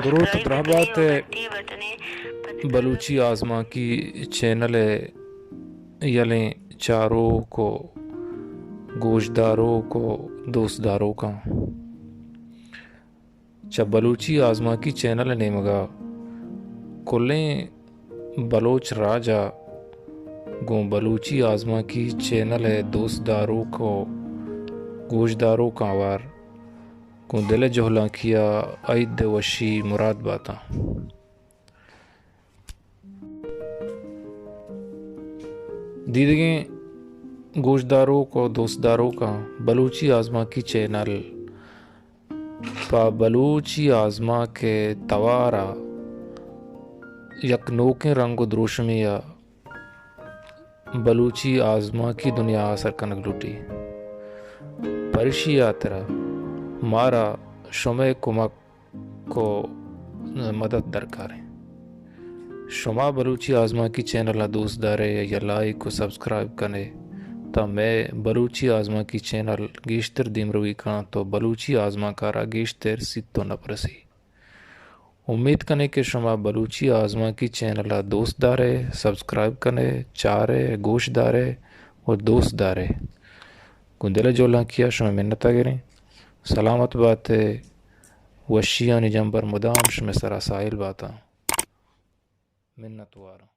درود پترہ بات ہے بلوچی آزما کی چینل یلیں چاروں کو گوشداروں کو دوستداروں کا چا بلوچی آزما کی چینل نے مگا کلیں بلوچ راجا گوں بلوچی آزما کی چینل دوستداروں کو گوشداروں کا وار کو دل جہلاں کیا عید وشی مراد باتا دیدگیں گوشداروں کو دوستداروں کا بلوچی آزما کی چینل پا بلوچی آزما کے توارا یک نوکیں رنگ و دروشمیا بلوچی آزما کی دنیا اثر کنک لوٹی پرشی آترا مارا شمع کمک کو مدد درکار ہے شما بلوچی آزما کی چینل دوست دارے یا لائک و سبسکرائب کنے تا میں بلوچی آزما کی چینل گیشتر دیم روی کان تو بلوچی آزما کارا گیشتر سیتو نپرسی امید کنے کہ شما بلوچی آزما کی چینل دوست دارے سبسکرائب کنے چارے گوش دارے اور دوست دارے گندل جولاں کیا شما منتا گریں سلامت بات وشیانی جنبر مدام شمع سراسائل باتا منت وارا